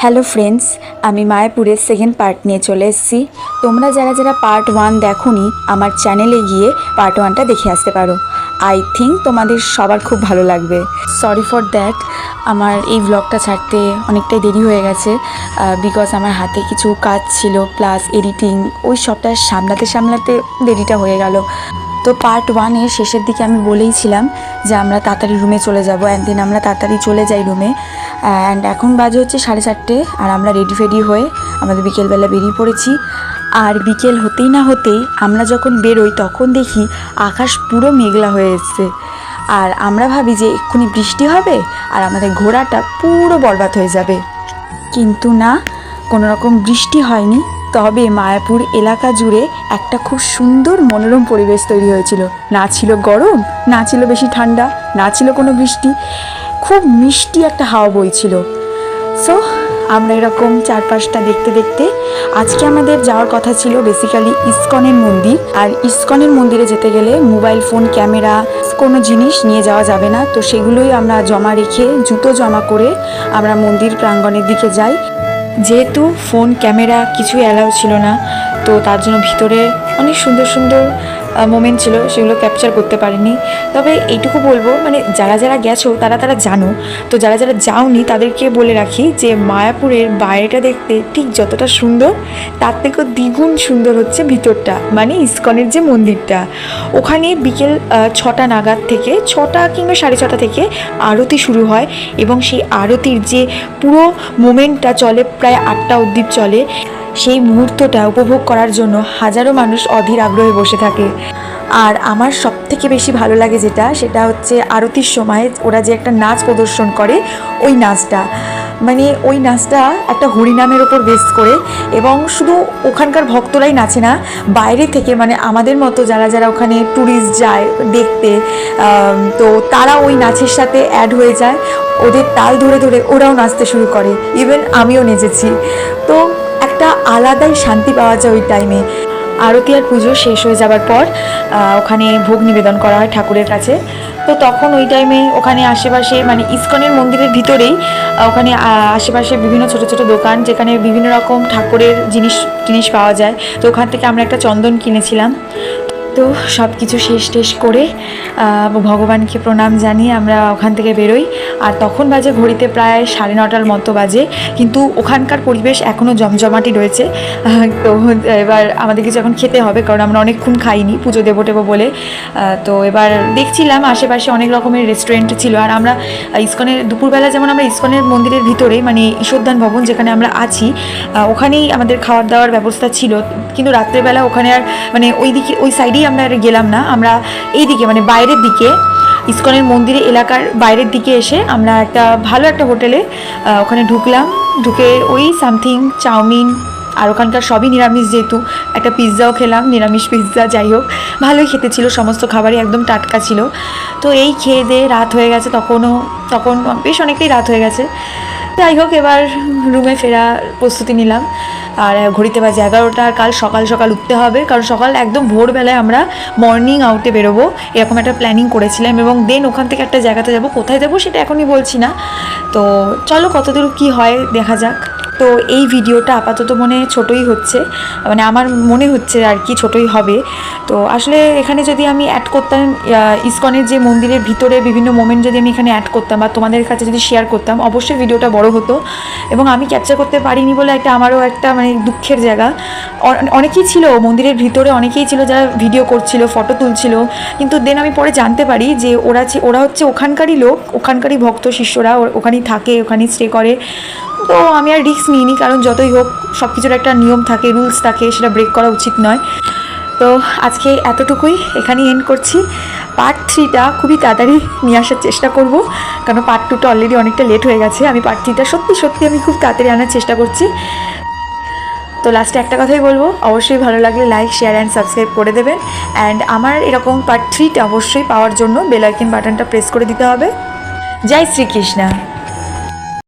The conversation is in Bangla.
হ্যালো ফ্রেন্ডস, আমি মায়াপুরের সেকেন্ড পার্ট নিয়ে চলে এসেছি। তোমরা যারা যারা পার্ট 1 দেখোনি আমার চ্যানেলে গিয়ে পার্ট 1টা দেখে আসতে পারো। আই থিঙ্ক তোমাদের সবার খুব ভালো লাগবে। সরি ফর দ্যাট, আমার এই ব্লগটা ছাড়তে অনেকটাই দেরি হয়ে গেছে বিকজ আমার হাতে কিছু কাজ ছিল, প্লাস এডিটিং, ওই সবটা সামলাতে দেরিটা হয়ে গেল। তো পার্ট 1-এর শেষের দিকে আমি বলেইছিলাম যে আমরা তাড়াতাড়ি রুমে চলে যাব, অ্যান্ড দেন আমরা তাড়াতাড়ি চলে যাই রুমে। অ্যান্ড এখন বাজে হচ্ছে 4:30, আর আমরা রেডি হয়ে আমাদের বিকেলবেলা বেরিয়ে পড়েছি। আর বিকেল হতেই না হতেই আমরা যখন বেরোই তখন দেখি আকাশ পুরো মেঘলা হয়ে এসছে। আর আমরা ভাবি যে এক্ষুনি বৃষ্টি হবে আর আমাদের ঘোরাটা পুরো বরবাদ হয়ে যাবে, কিন্তু না, কোনো রকম বৃষ্টি হয়নি। তবে মায়াপুর এলাকা জুড়ে একটা খুব সুন্দর মনোরম পরিবেশ তৈরি হয়েছিল। না ছিল গরম, না ছিল বেশি ঠান্ডা, না ছিল কোনো বৃষ্টি, খুব মিষ্টি একটা হাওয়া বইছিল। সো আমরা এরকম চারপাশটা দেখতে দেখতে আজকে আমাদের যাওয়ার কথা ছিল বেসিক্যালি ইসকনের মন্দির। আর ইসকনের মন্দিরে যেতে গেলে মোবাইল ফোন, ক্যামেরা, কোনো জিনিস নিয়ে যাওয়া যাবে না। তো সেগুলোই আমরা জমা রেখে, জুতো জমা করে আমরা মন্দির প্রাঙ্গণের দিকে যাই। যেহেতু ফোন, ক্যামেরা কিছুই অ্যালাউ ছিল না, তো তার জন্য ভিতরে অনেক সুন্দর সুন্দর মোমেন্ট ছিল, সেগুলো ক্যাপচার করতে পারিনি। তবে এইটুকু বলবো, মানে যারা যারা গেছো তারা জানো, তো যারা যারা যাওনি তাদেরকে বলে রাখি যে মায়াপুরের বাইরেটা দেখতে ঠিক যতটা সুন্দর তার থেকেও দ্বিগুণ সুন্দর হচ্ছে ভিতরটা, মানে ইসকনের যে মন্দিরটা। ওখানে বিকেল 6টা নাগাদ থেকে, 6টা কিংবা 6:30 থেকে আরতি শুরু হয়, এবং সেই আরতির যে পুরো মোমেন্টটা চলে প্রায় 8টা অবধি চলে। সেই মুহূর্তটা উপভোগ করার জন্য হাজারো মানুষ অধীর আগ্রহে বসে থাকে। আর আমার সবথেকে বেশি ভালো লাগে সেটা হচ্ছে আরতির সময় ওরা যে একটা নাচ প্রদর্শন করে, ওই নাচটা, মানে ওই নাচটা একটা হরিনামের ওপর বেস করে, এবং শুধু ওখানকার ভক্তরাই নাচে না, বাইরে থেকে মানে আমাদের মতো যারা যারা ওখানে ট্যুরিস্ট যায় দেখতে, তো তারা ওই নাচের সাথে অ্যাড হয়ে যায়, ওদের তাল ধরে ধরে ওরাও নাচতে শুরু করে। ইভেন আমিও নেচেছি। তো একটা আলাদাই শান্তি পাওয়া যায় ওই টাইমে। আরতি আর পুজো শেষ হয়ে যাবার পর ওখানে ভোগ নিবেদন করা হয় ঠাকুরের কাছে। তো তখন ওই টাইমে ওখানে আশেপাশে, মানে ইসকনের মন্দিরের ভিতরেই ওখানে আশেপাশে বিভিন্ন ছোট ছোট দোকান, যেখানে বিভিন্ন রকম ঠাকুরের জিনিস পাওয়া যায়। তো ওখান থেকে আমরা একটা চন্দন কিনেছিলাম। তো সব কিছু শেষ করে ভগবানকে প্রণাম জানিয়ে আমরা ওখান থেকে বেরোই। আর তখন বাজে ঘড়িতে প্রায় 9:30 মতো বাজে, কিন্তু ওখানকার পরিবেশ এখনও জমজমাটি রয়েছে। তো এবার আমাদের কিছু এখন খেতে হবে, কারণ আমরা অনেকক্ষণ খাইনি পুজো দেবো বলে। তো এবার দেখছিলাম আশেপাশে অনেক রকমের রেস্টুরেন্ট ছিল। আর আমরা ইসকনের দুপুরবেলা, যেমন আমরা ইসকনের মন্দিরের ভিতরে, মানে ঈশ্বরদান ভবন যেখানে আমরা আছি, ওখানেই আমাদের খাওয়ার দাওয়ার ব্যবস্থা ছিল। কিন্তু রাত্রেবেলা ওখানে আর মানে ওই সাইডেই আমরা আর গেলাম না, আমরা এই দিকে মানে বাইরের দিকে, ইসকনের মন্দিরে এলাকার বাইরের দিকে এসে আমরা একটা ভালো একটা হোটেলে ওখানে ঢুকে ওই সামথিং চাউমিন, আর ওখানকার সবই নিরামিষ, যেহেতু একটা পিৎজাও খেলাম, নিরামিষ পিৎজা। যাই হোক, ভালোই খেতে ছিল, সমস্ত খাবারই একদম টাটকা ছিল। তো এই খেয়ে দিয়ে রাত হয়ে গেছে, তখন বেশ অনেকটাই রাত হয়ে গেছে। যাই হোক, এবার রুমে ফেরার প্রস্তুতি নিলাম। আর ঘড়িতে বাজে 11টা। আর কাল সকাল উঠতে হবে, কারণ সকাল একদম ভোরবেলায় আমরা মর্নিং আউটে বেরোবো, এরকম একটা প্ল্যানিং করেছিলাম। এবং দেন ওখান থেকে একটা জায়গাতে যাব, কোথায় যাব সেটা এখনই বলছি না। তো চলো কতদূর কী হয় দেখা যাক। তো এই ভিডিওটা আপাতত ছোটোই হচ্ছে, মানে আমার মনে হচ্ছে আর কি ছোটোই হবে। তো আসলে এখানে যদি আমি অ্যাড করতাম ইসকনের যে মন্দিরের ভিতরে বিভিন্ন মোমেন্ট, যদি আমি এখানে অ্যাড করতাম বা তোমাদের কাছে যদি শেয়ার করতাম, অবশ্যই ভিডিওটা বড় হতো। এবং আমি ক্যাপচার করতে পারিনি বলে আমারও একটা মানে দুঃখের জায়গা। অনেকেই ছিল মন্দিরের ভিতরে, অনেকেই ছিল যারা ভিডিও করছিল, ফটো তুলছিল, কিন্তু দেন আমি পরে জানতে পারি যে ওরা হচ্ছে ওখানকারই লোক, ওখানকারই ভক্ত শিষ্যরা, ওখানেই থাকে, ওখানেই স্টে করে। তো আমি আর রিস্ক নিইনি, কারণ যতই হোক সব কিছুর একটা নিয়ম থাকে, রুলস থাকে, সেটা ব্রেক করা উচিত নয়। তো আজকে এতটুকুই, এখানেই এন্ড করছি। পার্ট 3টা খুবই তাড়াতাড়ি নিয়ে আসার চেষ্টা করব, কারণ পার্ট 2টা অলরেডি অনেকটা লেট হয়ে গেছে। আমি পার্ট 3টা সত্যি আমি খুব তাড়াতাড়ি আনার চেষ্টা করছি। তো লাস্টে একটা কথাই বলবো, অবশ্যই ভালো লাগলে লাইক, শেয়ার অ্যান্ড সাবস্ক্রাইব করে দেবেন। অ্যান্ড আমার এরকম পার্ট 3টা অবশ্যই পাওয়ার জন্য বেল আইকন বাটনটা প্রেস করে দিতে হবে। জয় শ্রীকৃষ্ণ।